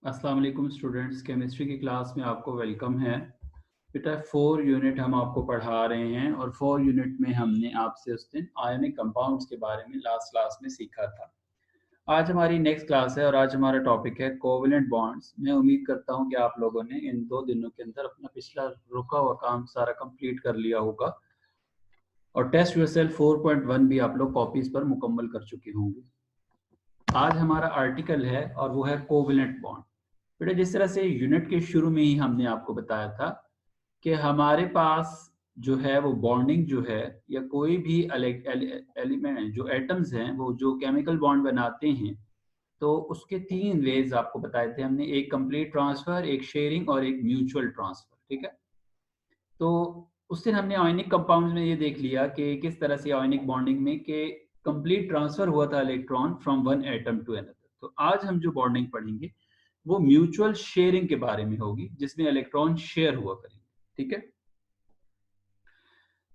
अस्सलाम वालेकुम students, chemistry की क्लास में आपको वेलकम है। बेटा 4 यूनिट हम आपको पढ़ा रहे हैं और 4 यूनिट में हमने आपसे उस दिन आयनिक कंपाउंड्स के बारे में लास्ट क्लास में सीखा था। आज हमारी नेक्स्ट क्लास है और आज हमारा टॉपिक है कोवेलेंट बॉन्ड्स। मैं उम्मीद करता हूं कि आप लोगों ने इन 2 दिनों के अंदर अपना पिछला रुका हुआ काम सारा कंप्लीट कर लिया होगा और टेस्ट योरसेल्फ 4.1 भी आप लोग कॉपीज पर मुकम्मल कर चुके होंगे। आज हमारा आर्टिकल है और वो है कोवेलेंट बॉन्ड। बेटा जिस तरह से यूनिट के शुरू में ही हमने आपको बताया था कि हमारे पास जो है वो बॉन्डिंग जो है या कोई भी एलिमेंट जो एटम्स हैं वो जो केमिकल बॉन्ड बनाते हैं तो उसके 3 वेज आपको बताए थे हमने, एक कंप्लीट ट्रांसफर, एक शेयरिंग और एक म्यूचुअल ट्रांसफर। ठीक है, तो उस दिन हमने आयनिक कंपाउंड्स में ये देख लिया कि किस तरह से आयनिक बॉन्डिंग में कि कंप्लीट ट्रांसफर हुआ था electron from one atom to another. तो आज हम जो बॉन्डिंग पढ़ेंगे वो म्यूचुअल शेयरिंग के बारे में होगी, जिसमें इलेक्ट्रॉन शेयर हुआ करेंगे। ठीक है,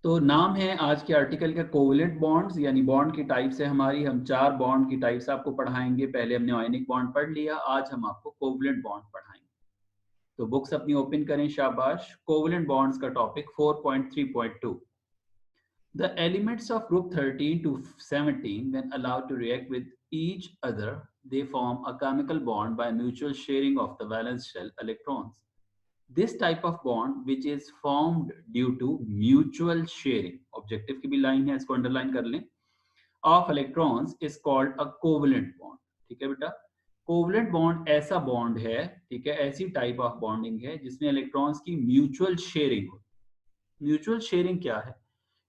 तो नाम है आज के आर्टिकल का कोवेलेंट बॉन्ड्स, यानी बॉन्ड की टाइप्स है हमारी। हम 4 बॉन्ड की टाइप्स आपको पढ़ाएंगे। पहले हमने आयनिक बॉन्ड पढ़ लिया, आज हम आपको कोवेलेंट बॉन्ड पढ़ाएंगे। तो बुक्स अपनी ओपन करें, शाबाश। कोवेलेंट बॉन्ड्स का topic 4.3.2। The elements of group 13 to 17, when allowed to react with each other, they form a chemical bond by mutual sharing of the valence shell electrons. This type of bond, which is formed due to mutual sharing, objective की भी line है, इसको underline कर लें, of electrons is called a covalent bond. ठीक है बेटा, covalent bond ऐसा बॉन्ड है, ठीक है, ऐसी टाइप ऑफ बॉन्डिंग है जिसमें इलेक्ट्रॉन्स की म्यूचुअल शेयरिंग हो। म्यूचुअल शेयरिंग क्या है,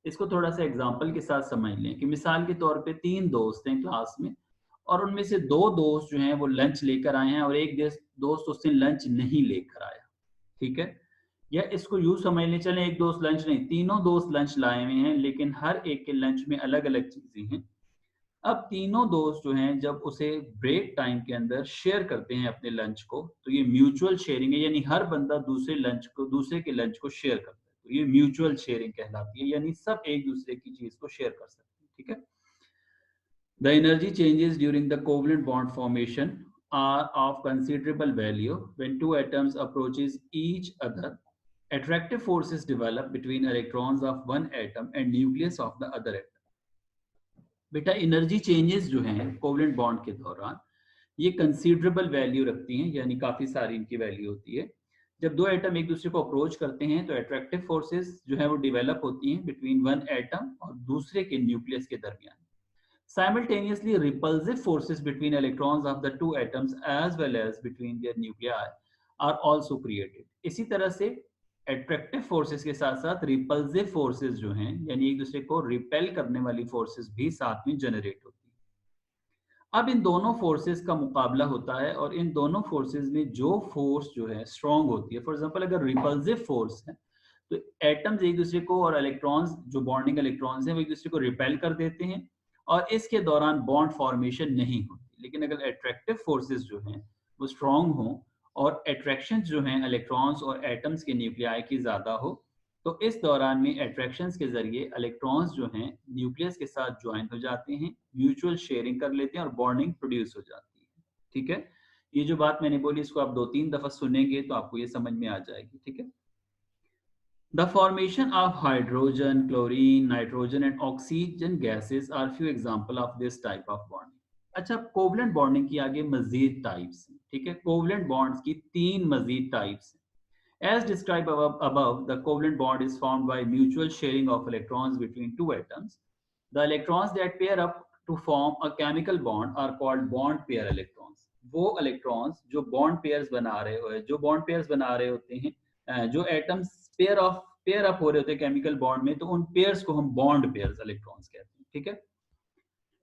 इसको थोड़ा सा एग्जांपल के साथ समझ लें कि मिसाल के तौर पे 3 दोस्त हैं क्लास में और उनमें से 2 दोस्त जो हैं वो लंच लेकर आए हैं और एक दोस्त उस दिन लंच नहीं लेकर आया। ठीक है, या इसको यूं समझ लें, चलें एक दोस्त लंच नहीं, तीनों दोस्त लंच लाए हुए हैं लेकिन हर एक के लंच में अलग अलग चीजें हैं। अब तीनों दोस्त जो हैं जब उसे ब्रेक टाइम के अंदर शेयर करते हैं अपने लंच को, तो ये म्यूचुअल शेयरिंग है, यानी हर बंदा दूसरे के लंच को शेयर करता है। तो ये म्यूचुअल शेयरिंग कहलाती है, यानी सब एक दूसरे की चीज को शेयर कर सकते हैं। ठीक है, the energy changes during the covalent bond formation are of considerable value. When two atoms approaches each other, attractive forces develop between electrons of one atom and nucleus of the other atom. बेटा energy changes जो हैं covalent bond के दौरान ये considerable value रखती हैं, यानी काफी सारी इनकी वैल्यू होती है। जब दो एटम एक दूसरे को अप्रोच करते हैं तो अट्रैक्टिव फोर्सेस जो है वो डेवलप होती हैं बिटवीन वन एटम और दूसरे के न्यूक्लियस के दरमियान। Simultaneously, repulsive forces between electrons of the two atoms as well as between their nuclei are also created. इसी तरह से attractive forces के साथ साथ repulsive forces जो हैं, यानी एक दूसरे को repel करने वाली forces भी साथ में generate होती हैं। अब इन दोनों forces का मुकाबला होता है और इन दोनों forces में जो force जो है strong होती है। For example, अगर repulsive force है तो एटम्स एक दूसरे को और इलेक्ट्रॉन्स जो बॉन्डिंग इलेक्ट्रॉन्स हैं वो एक दूसरे को रिपेल कर देते हैं और इसके दौरान बॉन्ड फॉर्मेशन नहीं होती। लेकिन अगर अट्रैक्टिव फोर्सेस जो हैं वो स्ट्रांग हो और अट्रैक्शन जो हैं इलेक्ट्रॉन्स और एटम्स के न्यूक्लियाई की ज़्यादा हो, तो इस दौरान में अट्रैक्शंस के जरिए इलेक्ट्रॉन्स जो हैं न्यूक्लियस के साथ ज्वाइन हो जाते हैं, म्यूचुअल शेयरिंग कर लेते हैं और बॉन्डिंग प्रोड्यूस हो जाती है। ठीक है, ये जो बात मैंने बोली इसको आप 2-3 दफ़ा सुनेंगे तो आपको ये समझ में आ जाएगी। ठीक है, the formation of hydrogen, chlorine, nitrogen and oxygen gases are few example of this type of bonding. अच्छा, कोवलेंट बॉन्डिंग की आगे मजीद टाइप्स हैं। ठीक है, कोवलेंट बॉन्ड्स की 3 मजीद टाइप्स हैं। As described above, the covalent bond is formed by mutual sharing of electrons between two atoms. The electrons that pair up to form a chemical bond are called bond pair electrons. वो electrons जो bond pairs बना रहे होते हैं, जो atoms pair up हो रहे होते हैं केमिकल बॉन्ड में, तो उन पेयर्स को हम बॉन्ड पेयर्स इलेक्ट्रॉन्स कहते हैं। ठीक है,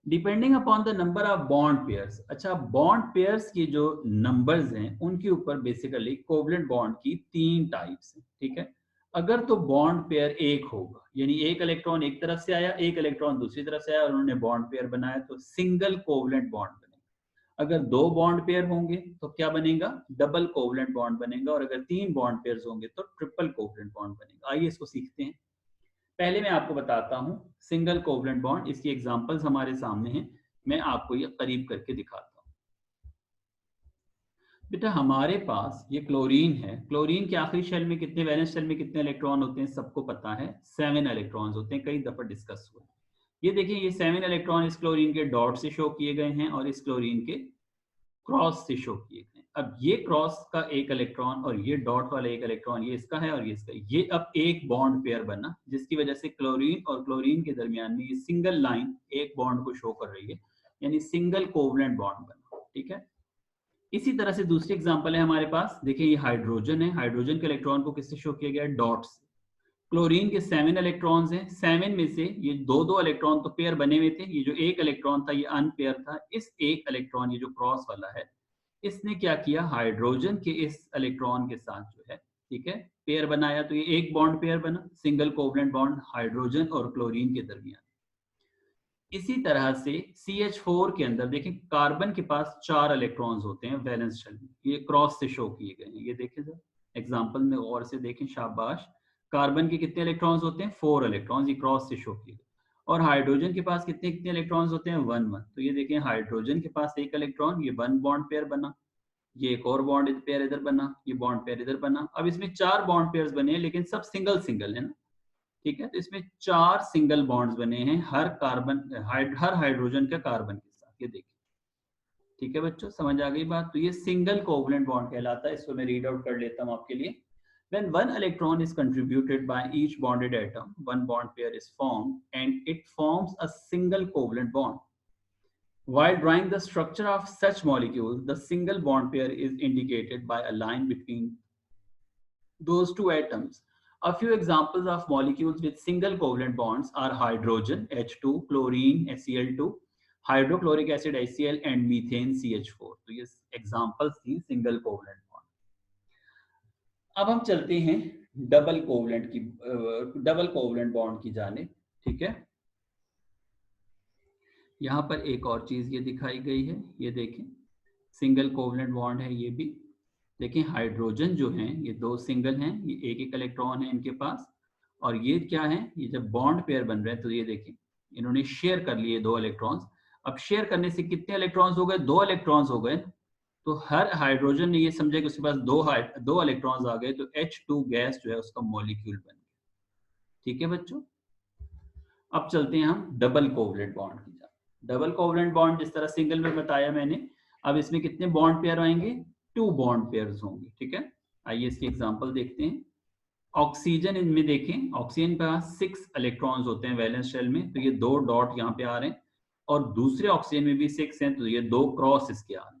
depending upon the number of bond pairs. अच्छा, बॉन्ड पेयर्स की जो नंबर्स हैं उनके ऊपर बेसिकली कोवलेंट बॉन्ड की 3 टाइप्स हैं। ठीक है, अगर तो बॉन्ड पेयर एक होगा, यानी एक इलेक्ट्रॉन एक तरफ से आया, एक इलेक्ट्रॉन दूसरी तरफ से आया और उन्होंने बॉन्ड पेयर बनाया, तो सिंगल कोवलेंट बॉन्ड बनेगा। अगर 2 बॉन्ड पेयर होंगे तो क्या बनेगा, डबल कोवलेंट बॉन्ड बनेगा। और अगर 3 बॉन्ड पेयर्स होंगे तो ट्रिपल कोवलेंट बॉन्ड बनेगा। आइए इसको सीखते हैं। पहले मैं आपको बताता हूं सिंगल कोवलेंट बॉन्ड, इसकी एग्जांपल्स हमारे सामने हैं, मैं आपको ये करीब करके दिखाता हूं। बेटा हमारे पास ये क्लोरीन है, क्लोरीन के आखिरी शेल में कितने, वैलेंस शेल में कितने इलेक्ट्रॉन होते हैं सबको पता है, 7 इलेक्ट्रॉन्स होते हैं, कई दफा डिस्कस हुआ। ये देखिए ये 7 इलेक्ट्रॉन इस क्लोरीन के डॉट से शो किए गए हैं और इस क्लोरीन के क्रॉस से शो किए गए। अब ये क्रॉस का एक इलेक्ट्रॉन और ये डॉट वाला एक इलेक्ट्रॉन, ये इसका है और ये इसका, ये अब एक बॉन्ड पेयर बना, जिसकी वजह से क्लोरीन और क्लोरीन के दरमियान में ये सिंगल लाइन एक बॉन्ड को शो कर रही है, यानी सिंगल कोवलेंट बॉन्ड बना। ठीक है, इसी तरह से दूसरी एग्जांपल है हमारे पास, देखिए ये हाइड्रोजन है, हाइड्रोजन के इलेक्ट्रॉन को किससे शो किया गया है, डॉट से। क्लोरीन के 7 इलेक्ट्रॉन्स हैं, 7 में से ये दो दो इलेक्ट्रॉन तो पेयर बने हुए थे, ये जो एक इलेक्ट्रॉन था ये अनपेयर था, इस एक इलेक्ट्रॉन ये जो क्रॉस वाला है इसने क्या किया, हाइड्रोजन के इस इलेक्ट्रॉन के साथ जो है, ठीक है, पेयर बनाया, तो ये एक बॉन्ड पेयर बना, सिंगल कोवलेंट बॉन्ड हाइड्रोजन और क्लोरीन के दरमियान। इसी तरह से CH4 के अंदर देखें, कार्बन के पास 4 इलेक्ट्रॉन्स होते हैं वैलेंस शेल में, ये क्रॉस से शो किए गए हैं, ये देखें सर एग्जांपल में और से देखें, शाबाश। कार्बन के कितने इलेक्ट्रॉन्स होते हैं, 4 इलेक्ट्रॉन्स, ये क्रॉस से शो किए गए। और हाइड्रोजन के पास कितने कितने इलेक्ट्रॉन्स होते हैं, 1 1। तो ये देखें हाइड्रोजन के पास एक इलेक्ट्रॉन, ये 1 बॉन्ड पेयर बना, ये एक और बॉन्ड पेयर इधर बना, ये बॉन्ड पेयर इधर बना। अब इसमें 4 बॉन्ड पेयर्स बने हैं लेकिन सब सिंगल सिंगल है ना, ठीक है, तो इसमें 4 सिंगल बॉन्ड्स बने हैं हर कार्बन, हर हाइड्रोजन के कार्बन के साथ, ये देखिए। ठीक है बच्चों, समझ आ गई बात। तो ये सिंगल कोवलेंट बॉन्ड कहलाता है, इसको मैं रीड आउट कर लेता हूं आपके लिए। When one electron is contributed by each bonded atom, one bond pair is formed and it forms a single covalent bond. While drawing the structure of such molecules, the single bond pair is indicated by a line between those two atoms. A few examples of molecules with single covalent bonds are hydrogen H2, chlorine HCl2, hydrochloric acid HCl and methane CH4. तो ये examples थी single covalent bond. अब हम चलते हैं double covalent bond की जाने। ठीक है, यहाँ पर एक और चीज ये दिखाई गई है, ये देखें सिंगल कोवलेंट बॉन्ड है ये भी। देखिए हाइड्रोजन जो हैं ये 2 सिंगल हैं, ये एक एक इलेक्ट्रॉन है इनके पास, और ये क्या है, ये जब बॉन्ड पेयर बन रहे हैं तो ये देखिए इन्होंने शेयर कर लिए 2 इलेक्ट्रॉन्स। अब शेयर करने से कितने इलेक्ट्रॉन्स हो गए, 2 इलेक्ट्रॉन्स हो गए। तो हर हाइड्रोजन ने ये समझा कि उसके पास दो इलेक्ट्रॉन्स आ गए, तो H2 गैस जो है उसका मॉलिक्यूल बन गया। ठीक है बच्चों, अब चलते हैं हम डबल कोवलेंट बॉन्ड की जाए। डबल कोवलेंट बॉन्ड जिस तरह सिंगल में बताया मैंने, अब इसमें कितने बॉन्ड पेयर आएंगे, 2 बॉन्ड पेयर्स होंगे। ठीक है, आइए इसकी एग्जांपल देखते हैं। ऑक्सीजन इनमें देखें, ऑक्सीजन के पास 6 इलेक्ट्रॉन्स होते हैं वैलेंस शेल में, तो ये 2 डॉट यहाँ पे आ रहे हैं, और दूसरे ऑक्सीजन में भी 6 हैं, तो ये 2 क्रॉस इसके आ रहे हैं।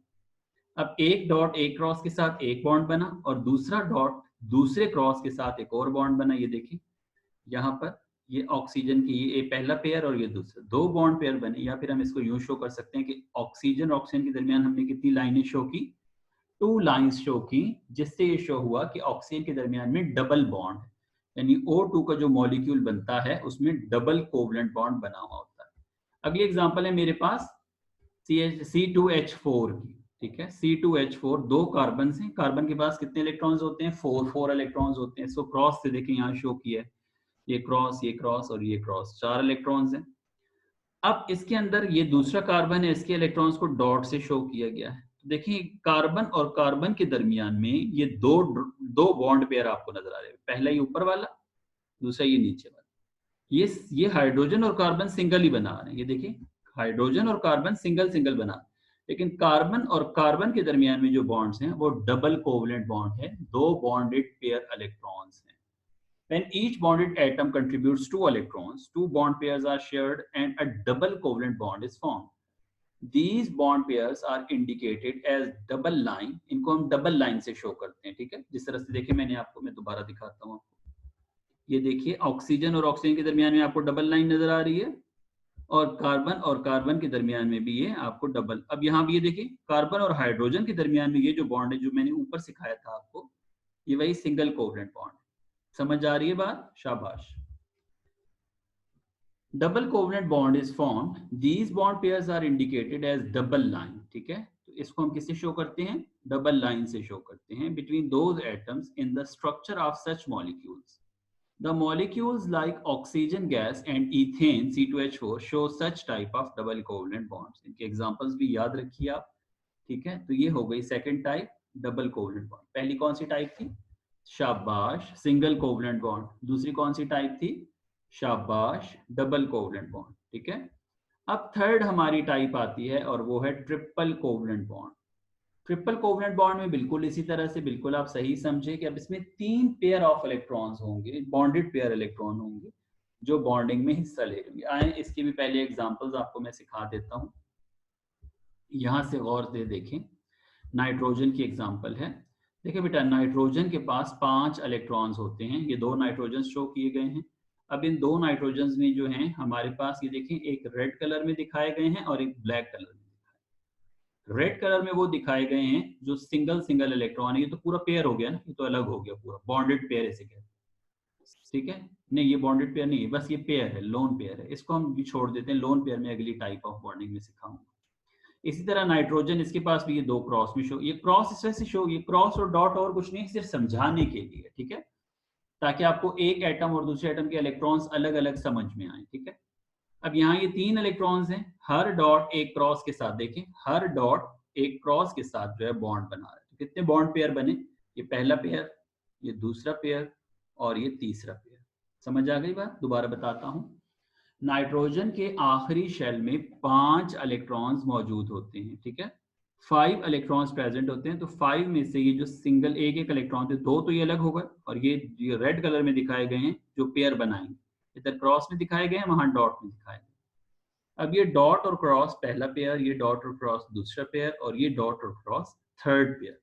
अब एक डॉट एक क्रॉस के साथ एक बॉन्ड बना, और दूसरा डॉट दूसरे क्रॉस के साथ एक और बॉन्ड बना, ये देखिए यहाँ पर ये ऑक्सीजन की ये पहला पेयर और ये दूसरा, 2 बॉन्ड पेयर बने। या फिर हम इसको यूं शो कर सकते हैं कि ऑक्सीजन और ऑक्सीजन के दरमियान हमने कितनी लाइनें शो की, 2 लाइंस शो की, जिससे ये शो हुआ कि ऑक्सीजन के दरमियान में डबल बॉन्ड है, यानी O2 का जो मॉलिक्यूल बनता है उसमें डबल कोवलेंट बॉन्ड बना हुआ होता है। अगली एग्जांपल है मेरे पास C2H4 की। ठीक है, C2H4 2 कार्बन हैं, कार्बन के पास कितने इलेक्ट्रॉन्स होते हैं, 4 इलेक्ट्रॉन्स होते हैं। इसको क्रॉस से देखें, यहाँ शो किया है, ये क्रॉस और ये क्रॉस, 4 इलेक्ट्रॉन्स हैं। अब इसके अंदर ये दूसरा कार्बन है, इसके इलेक्ट्रॉन्स को डॉट से शो किया गया है। तो देखिए कार्बन और कार्बन के दरमियान में ये दो बॉन्ड पेयर आपको नजर आ रहे हैं, पहला ये ऊपर वाला, दूसरा ये नीचे वाला। ये हाइड्रोजन और कार्बन सिंगल ही बना रहे हैं, ये देखिए हाइड्रोजन और कार्बन सिंगल सिंगल बना, लेकिन कार्बन और कार्बन के दरमियान में जो बॉन्ड्स हैं वो डबल कोवलेंट बॉन्ड है, 2 बॉन्डेड पेयर इलेक्ट्रॉन्स हैं। When each bonded atom contributes 2 electrons, 2 bond pairs are shared and a double covalent bond is formed. These bond pairs are indicated as double line. इनको हम double line से show करते हैं। ठीक है, जिस तरह से देखिए मैं दोबारा दिखाता हूँ आपको। ये देखिए ऑक्सीजन और ऑक्सीजन के दरमियान में आपको डबल लाइन नजर आ रही है, और कार्बन के दरमियान में भी ये आपको डबल। अब यहाँ भी ये देखिए कार्बन और हाइड्रोजन के दरमियान में ये जो बॉन्ड है जो मैंने ऊपर सिखाया था आपको, ये वही सिंगल कोवलेंट बॉन्ड। समझ आ रही है बात, शाबाश। Double covalent bond is formed, these bond pairs are indicated as double line. ठीक है, तो इसको हम किससे शो करते हैं, डबल लाइन से शो करते हैं, between those atoms in the structure of such molecules. The molecules like oxygen gas and ethane C2H4 show such type of double covalent bonds. इनके examples भी याद रखिए आप। ठीक है, तो ये हो गई second type. Double covalent bond. पहली कौन सी टाइप थी? शाबाश, सिंगल कोवलेंट बॉन्ड। दूसरी कौन सी टाइप थी? शाबाश, डबल कोवलेंट बॉन्ड। ठीक है, अब थर्ड हमारी टाइप आती है और वो है triple covalent bond. Triple covalent bond में बिल्कुल इसी तरह से, बिल्कुल आप सही समझे कि अब इसमें 3 पेयर ऑफ इलेक्ट्रॉन्स होंगे, बॉन्डेड पेयर इलेक्ट्रॉन होंगे जो बॉन्डिंग में हिस्सा ले लेंगे। आए इसके भी पहले एग्जांपल्स आपको मैं सिखा देता हूं, यहां से गौर से देखें। नाइट्रोजन की एग्जांपल है। देखिए बेटा, नाइट्रोजन के पास 5 इलेक्ट्रॉन्स होते हैं। ये 2 नाइट्रोजन शो किए गए हैं। अब इन 2 नाइट्रोजन में जो हैं हमारे पास, ये देखें, एक रेड कलर में दिखाए गए हैं और एक ब्लैक कलर में। रेड कलर में वो दिखाए गए हैं जो सिंगल सिंगल इलेक्ट्रॉन है। ये तो पूरा पेयर हो गया ना, ये तो अलग हो गया, पूरा बॉन्डेड पेयर इसे कहते हैं। ठीक है, नहीं ये बॉन्डेड पेयर नहीं है, बस ये पेयर है, लोन पेयर है। इसको हम भी छोड़ देते हैं, लोन पेयर में अगली टाइप ऑफ बॉन्डिंग में सिखाऊंगा। इसी तरह नाइट्रोजन, इसके पास भी ये 2 क्रॉस में शो, ये क्रॉस इस वजह से शो, ये क्रॉस और डॉट और कुछ नहीं, सिर्फ समझाने के लिए, ठीक है, ताकि आपको एक एटम और दूसरे एटम के इलेक्ट्रॉन्स अलग अलग समझ में आए। ठीक है, अब यहाँ ये 3 इलेक्ट्रॉन्स हैं, हर डॉट एक क्रॉस के साथ, देखें हर डॉट एक क्रॉस के साथ जो है बॉन्ड बना रहा है। तो कितने बॉन्ड पेयर बने? ये पहला पेयर, ये दूसरा पेयर और ये तीसरा पेयर। समझ आ गई बात? दोबारा बताता हूं। नाइट्रोजन के आखिरी शेल में 5 इलेक्ट्रॉन्स मौजूद होते हैं। ठीक है, 5 इलेक्ट्रॉन्स प्रेजेंट होते हैं। तो 5 में से ये जो सिंगल एक एक इलेक्ट्रॉन थे, 2 तो ये अलग हो गए, और ये रेड कलर में दिखाए गए हैं जो पेयर बनाएंगे, इधर क्रॉस में दिखाए गए हैं, वहां डॉट में दिखाए गए। अब ये डॉट और क्रॉस पहला पेयर, ये डॉट और क्रॉस दूसरा पेयर, और ये डॉट और क्रॉस थर्ड पेयर।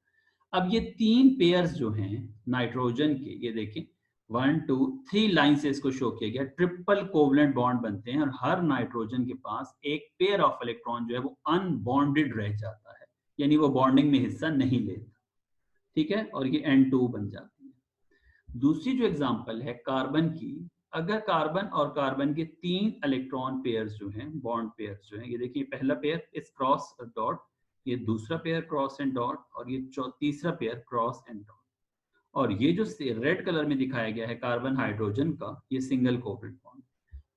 अब ये 3 पेयर्स जो हैं नाइट्रोजन के, ये देखें 1 2 3 लाइन से इसको शो किया गया, ट्रिपल कोवलेंट बॉन्ड बनते हैं और हर नाइट्रोजन के पास एक पेयर ऑफ इलेक्ट्रॉन जो है वो अनबॉन्डेड रह जाता है, यानी वो बॉन्डिंग में हिस्सा नहीं लेता। ठीक है, और ये N2 बन जाती है। दूसरी जो एग्जांपल है कार्बन की, अगर कार्बन और कार्बन के 3 इलेक्ट्रॉन पेयर्स जो हैं, बॉन्ड पेयर्स जो हैं, ये देखिए पहला पेयर इस क्रॉस डॉट, ये दूसरा पेयर क्रॉस एंड डॉट, और ये तीसरा पेयर क्रॉस एंड डॉट, और ये जो रेड कलर में दिखाया गया है कार्बन हाइड्रोजन का, ये सिंगल कोवलेंट बॉन्ड।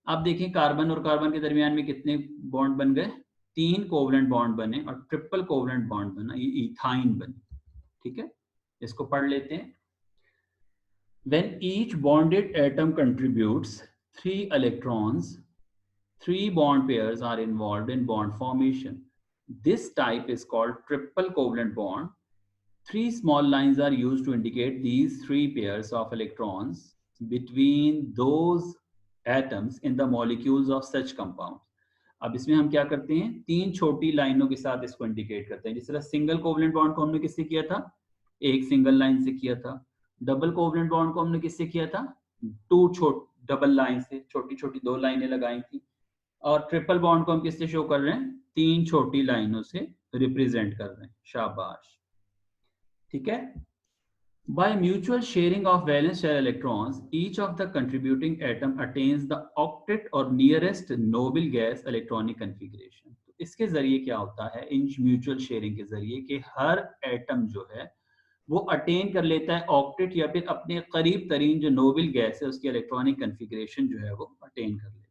अब देखें कार्बन और कार्बन के दरमियान में कितने बॉन्ड बन गए? 3 कोवलेंट बॉन्ड बने, और ट्रिपल कोवलेंट बॉन्ड बना, ये इथाइन बनी। ठीक है, इसको पढ़ लेते हैं। When each bonded atom contributes 3 electrons, 3 bond pairs are involved in bond formation. This type is called triple covalent bond. 3 small lines are used to indicate these 3 pairs of electrons between those atoms in the molecules of such compounds. अब इसमें हम क्या करते हैं, 3 छोटी लाइनों के साथ इसको इंडिकेट करते हैं। जिस तरह सिंगल कोवलेंट बॉन्ड को हमने किससे किया था? एक सिंगल लाइन से किया था। डबल कोवलेंट बॉन्ड को हमने किससे किया था? 2 डबल लाइन से, छोटी छोटी 2 लाइनें लगाई थी। और ट्रिपल बॉन्ड को हम किससे शो कर रहे हैं? 3 छोटी लाइनों से रिप्रेजेंट कर रहे हैं। शाबाश, ठीक है। By mutual sharing of valence shell electrons, each of the contributing atom attains the octet or nearest noble gas electronic configuration. तो इसके जरिए क्या होता है, इन म्यूचुअल शेयरिंग के जरिए, कि हर एटम जो है वो अटेन कर लेता है ऑक्टेट, या फिर अपने करीब तरीन जो नोबल गैस है उसकी इलेक्ट्रॉनिक कन्फिग्रेशन जो है वो अटेन कर लेता है।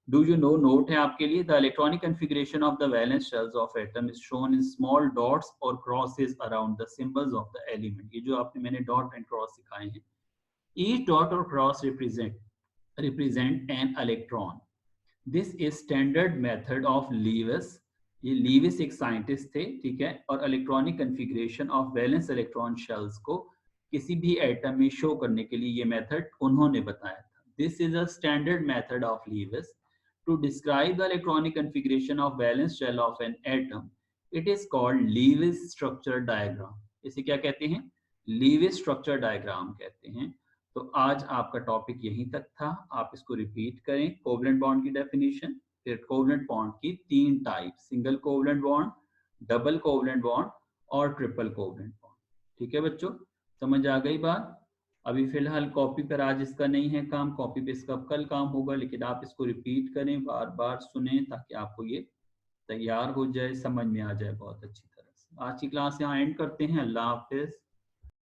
Do you know, नोट है आपके लिए, the electronic configuration of the valence shells of atom is shown in small dots or crosses around the symbols of the element. ये जो आपने मैंने डॉट एंड क्रॉस सिखाए हैं, each dot or cross represent an electron. This is standard method of Lewis. ये Lewis एक scientist थे, ठीक है, और electronic configuration of valence electron shells को किसी भी एटम में शो करने के लिए ये मेथड उन्होंने बताया था। This is a standard method of Lewis to describe the electronic configuration of valence shell of an atom. It is called Lewis structure diagram. इसे क्या कहते हैं? Lewis structure diagram कहते हैं। तो आज आपका टॉपिक यहीं तक था, आप इसको रिपीट करें। कोवलेंट बॉन्ड की डेफिनेशन, फिर कोवलेंट बॉन्ड की 3 type, single covalent bond, double covalent bond और ट्रिपल कोवलेंट बॉन्ड। ठीक है बच्चों, समझ आ गई बात? अभी फिलहाल कॉपी पर आज इसका नहीं है काम, कॉपी पे इसका कल काम होगा, लेकिन आप इसको रिपीट करें, बार बार सुने, ताकि आपको ये तैयार हो जाए, समझ में आ जाए बहुत अच्छी तरह से। आज की क्लास यहाँ एंड करते हैं। अल्लाह हाफिज।